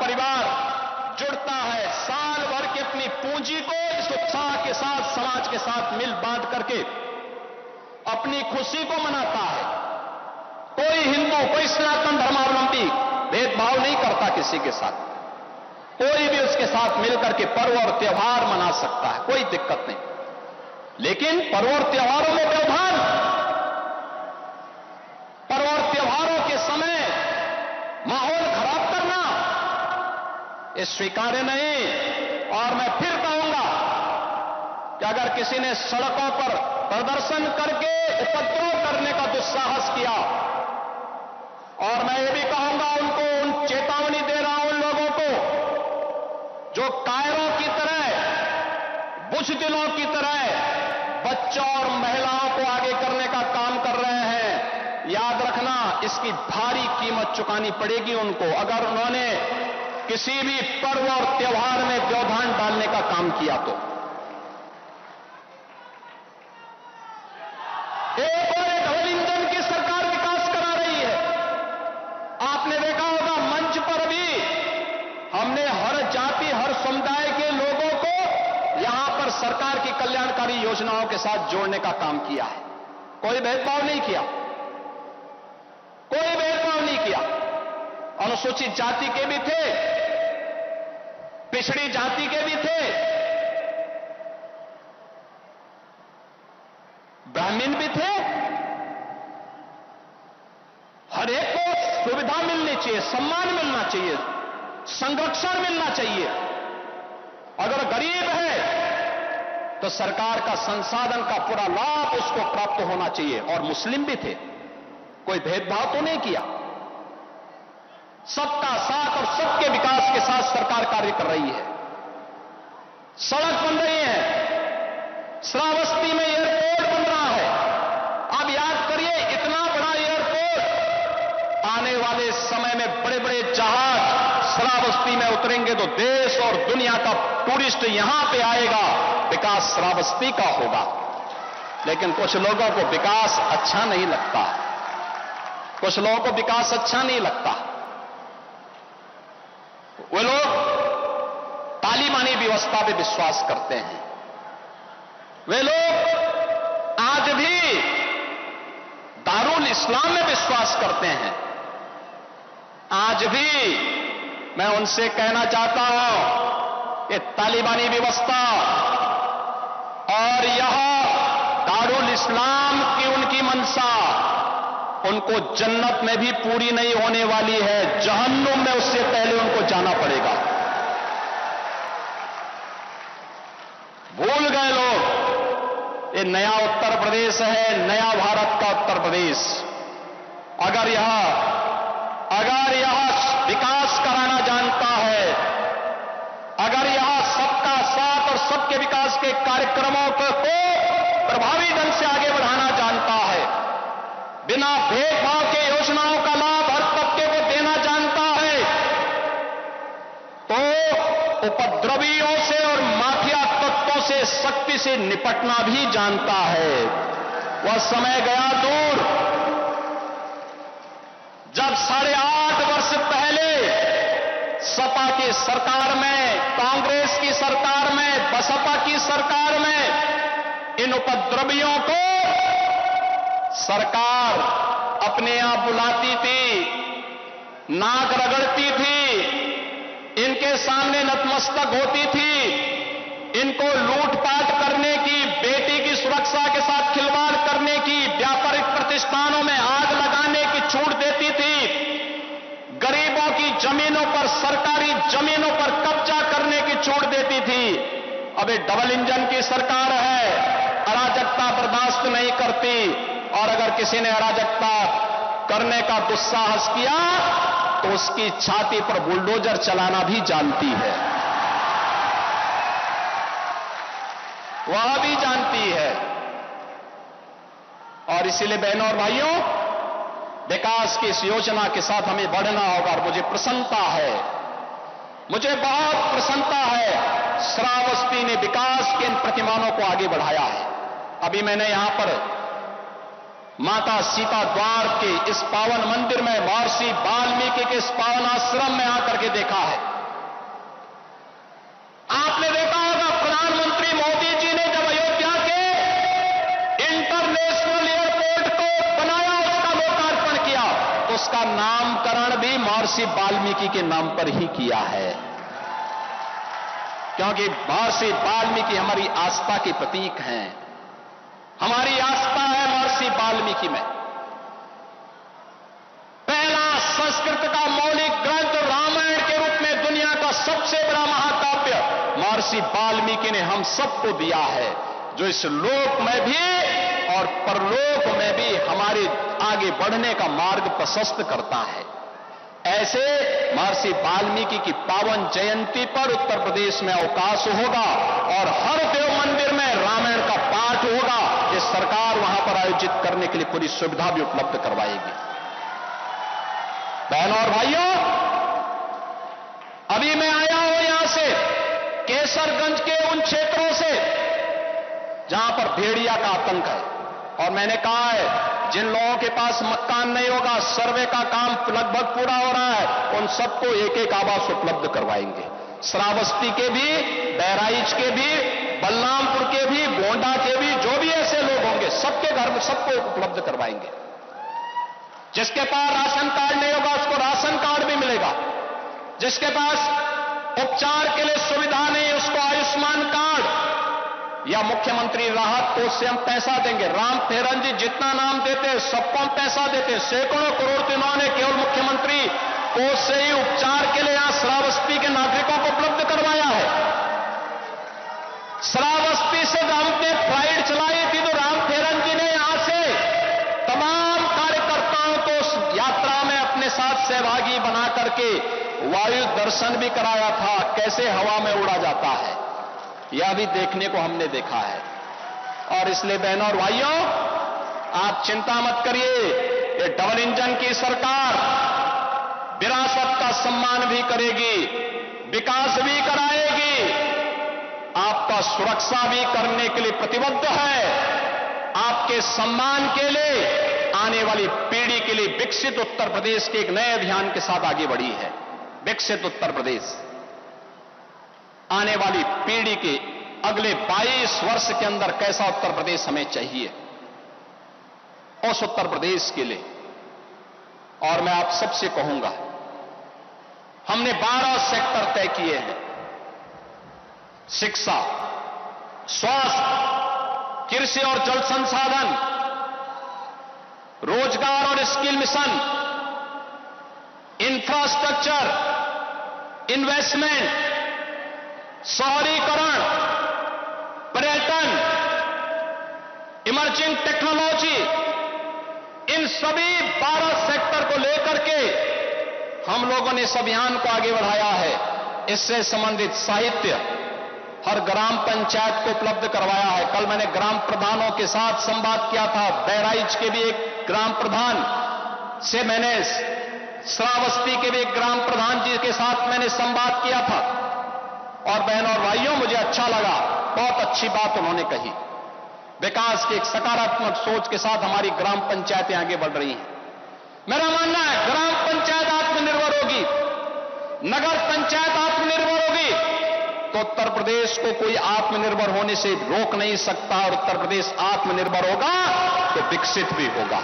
परिवार जुड़ता है, साल भर की अपनी पूंजी को इस उत्साह के साथ समाज के साथ मिल बांट करके अपनी खुशी को मनाता है। कोई हिंदू, कोई सनातन धर्मावलंबी भेदभाव नहीं करता किसी के साथ, कोई भी उसके साथ मिलकर के पर्व और त्योहार मना सकता है, कोई दिक्कत नहीं। लेकिन पर्व और त्योहारों में व्यवधान, पर्व और त्योहारों के समय माहौल खराब करना, ये स्वीकार्य नहीं। और मैं फिर कहूंगा कि अगर किसी ने सड़कों पर प्रदर्शन करके उपद्रव करने का दुस्साहस किया, और मैं ये भी कहूंगा उनको, उन चेतावनी दे रहा हूं उन लोगों को जो कायरों की तरह, बुज़दिलों की तरह बच्चों और महिलाओं को आगे करने का काम कर रहे हैं, याद रखना इसकी भारी कीमत चुकानी पड़ेगी उनको, अगर उन्होंने किसी भी पर्व और त्योहार में व्यवधान डालने का काम किया तो। एक और डबल इंजन की सरकार विकास करा रही है। आपने देखा होगा मंच पर भी हमने हर जाति, हर समुदाय के लोगों को यहां पर सरकार की कल्याणकारी योजनाओं के साथ जोड़ने का काम किया है। कोई भेदभाव नहीं किया, कोई भेदभाव नहीं किया। अनुसूचित जाति के भी थे, पिछड़ी जाति के भी थे, ब्राह्मण भी थे। हर एक को सुविधा मिलनी चाहिए, सम्मान मिलना चाहिए, संरक्षण मिलना चाहिए। अगर गरीब है तो सरकार का संसाधन का पूरा लाभ उसको प्राप्त होना चाहिए। और मुस्लिम भी थे, कोई भेदभाव तो नहीं किया। सबका साथ और सबके विकास के साथ सरकार कार्य कर रही है। सड़क बन रही है, श्रावस्ती में एयरपोर्ट बन रहा है। अब याद करिए, इतना बड़ा एयरपोर्ट, आने वाले समय में बड़े बड़े जहाज श्रावस्ती में उतरेंगे तो देश और दुनिया का टूरिस्ट यहां पे आएगा, विकास श्रावस्ती का होगा। लेकिन कुछ लोगों को विकास अच्छा नहीं लगता, कुछ लोगों को विकास अच्छा नहीं लगता। वे लोग तालिबानी व्यवस्था पे विश्वास करते हैं। वे लोग आज भी दारुल इस्लाम में विश्वास करते हैं। आज भी मैं उनसे कहना चाहता हूं कि तालिबानी व्यवस्था और यह दारुल इस्लाम की उनकी मंशा उनको जन्नत में भी पूरी नहीं होने वाली है, जहन्नुम में उससे पहले उनको जाना पड़ेगा। भूल गए लोग, ये नया उत्तर प्रदेश है, नया भारत का उत्तर प्रदेश। अगर यह विकास कराना जानता है, अगर यह सबका साथ और सबके विकास के कार्यक्रमों को प्रभावी ढंग से आगे बढ़ाना जानता है, बिना भेदभाव के योजनाओं का लाभ हर तबके को देना जानता है, तो उपद्रवियों से और माफिया तत्वों से सख्ती से निपटना भी जानता है। वह समय गया दूर जब 8.5 वर्ष पहले सपा की सरकार में, कांग्रेस की सरकार में, बसपा की सरकार में इन उपद्रवियों को सरकार अपने यहां बुलाती थी, नाक रगड़ती थी, इनके सामने नतमस्तक होती थी, इनको लूटपाट करने की, बेटी की सुरक्षा के साथ खिलवाड़ करने की, व्यापारिक प्रतिष्ठानों में आग लगाने की छूट देती थी, गरीबों की जमीनों पर, सरकारी जमीनों पर कब्जा करने की छूट देती थी। अब ये डबल इंजन की सरकार है, अराजकता बर्दाश्त नहीं करती, और अगर किसी ने अराजकता करने का दुस्साहस किया तो उसकी छाती पर बुलडोजर चलाना भी जानती है, वह भी जानती है। और इसीलिए बहनों और भाइयों, विकास की इस योजना के साथ हमें बढ़ना होगा। और मुझे प्रसन्नता है, मुझे बहुत प्रसन्नता है, श्रावस्ती ने विकास के इन प्रतिमानों को आगे बढ़ाया है। अभी मैंने यहां पर माता सीता द्वार के इस पावन मंदिर में, महर्षि वाल्मीकि के इस पावन आश्रम में आकर के देखा है महर्षि वाल्मीकि के नाम पर ही किया है, क्योंकि महर्षि वाल्मीकि हमारी आस्था के प्रतीक हैं। हमारी आस्था है महर्षि वाल्मीकि में। पहला संस्कृत का मौलिक ग्रंथ रामायण के रूप में दुनिया का सबसे बड़ा महाकाव्य महर्षि वाल्मीकि ने हम सबको दिया है, जो इस लोक में भी और परलोक में भी हमारे आगे बढ़ने का मार्ग प्रशस्त करता है। ऐसे महर्षि वाल्मीकि की पावन जयंती पर उत्तर प्रदेश में अवकाश होगा और हर देव मंदिर में रामायण का पाठ होगा। ये सरकार वहां पर आयोजित करने के लिए पूरी सुविधा भी उपलब्ध करवाएगी। बहनों और भाइयों, अभी मैं आया हूं यहां से केसरगंज के उन क्षेत्रों से जहां पर भेड़िया का आतंक है, और मैंने कहा है जिन लोगों के पास मकान नहीं होगा, सर्वे का काम लगभग पूरा हो रहा है, उन सबको एक एक आवास उपलब्ध करवाएंगे। श्रावस्ती के भी, बहराइच के भी, बलरामपुर के भी, गोंडा के भी, जो भी ऐसे लोग होंगे सबके घर में सबको उपलब्ध करवाएंगे। जिसके पास राशन कार्ड नहीं होगा उसको राशन कार्ड भी मिलेगा। जिसके पास उपचार के लिए सुविधा नहीं उसको आयुष्मान कार्ड या मुख्यमंत्री राहत कोष से हम पैसा देंगे। राम फेरन जी जितना नाम देते हैं सबको हम पैसा देते हैं। सैकड़ों करोड़ तो इन्होंने केवल मुख्यमंत्री कोष से ही उपचार के लिए यहां श्रावस्ती के नागरिकों को उपलब्ध करवाया है। श्रावस्ती से हमने फ्लाइट चलाई थी तो राम फेरन जी ने यहां से तमाम कार्यकर्ताओं को उस यात्रा में अपने साथ सहभागी बना करके वायु दर्शन भी कराया था, कैसे हवा में उड़ा जाता है यह भी देखने को हमने देखा है। और इसलिए बहनों और भाइयों, आप चिंता मत करिए, ये डबल इंजन की सरकार विरासत का सम्मान भी करेगी, विकास भी कराएगी, आपका सुरक्षा भी करने के लिए प्रतिबद्ध है। आपके सम्मान के लिए, आने वाली पीढ़ी के लिए विकसित उत्तर प्रदेश के एक नए अभियान के साथ आगे बढ़ी है। विकसित उत्तर प्रदेश आने वाली पीढ़ी के अगले 22 वर्ष के अंदर कैसा उत्तर प्रदेश हमें चाहिए, उस उत्तर प्रदेश के लिए। और मैं आप सबसे कहूंगा, हमने 12 सेक्टर तय किए हैं। शिक्षा, स्वास्थ्य, कृषि और जल संसाधन, रोजगार और स्किल मिशन, इंफ्रास्ट्रक्चर, इन्वेस्टमेंट, शहरीकरण, पर्यटन, इमर्जिंग टेक्नोलॉजी, इन सभी 12 सेक्टर को लेकर के हम लोगों ने इस अभियान को आगे बढ़ाया है। इससे संबंधित साहित्य हर ग्राम पंचायत को उपलब्ध करवाया है। कल मैंने ग्राम प्रधानों के साथ संवाद किया था। बहराइच के भी एक ग्राम प्रधान से मैंने, श्रावस्ती के भी एक ग्राम प्रधान जी के साथ मैंने संवाद किया था। और बहनों और भाइयों, मुझे अच्छा लगा, बहुत अच्छी बात उन्होंने कही। विकास की एक सकारात्मक सोच के साथ हमारी ग्राम पंचायतें आगे बढ़ रही हैं। मेरा मानना है ग्राम पंचायत आत्मनिर्भर होगी, नगर पंचायत आत्मनिर्भर होगी तो उत्तर प्रदेश को कोई आत्मनिर्भर होने से रोक नहीं सकता। और उत्तर प्रदेश आत्मनिर्भर होगा तो विकसित भी होगा।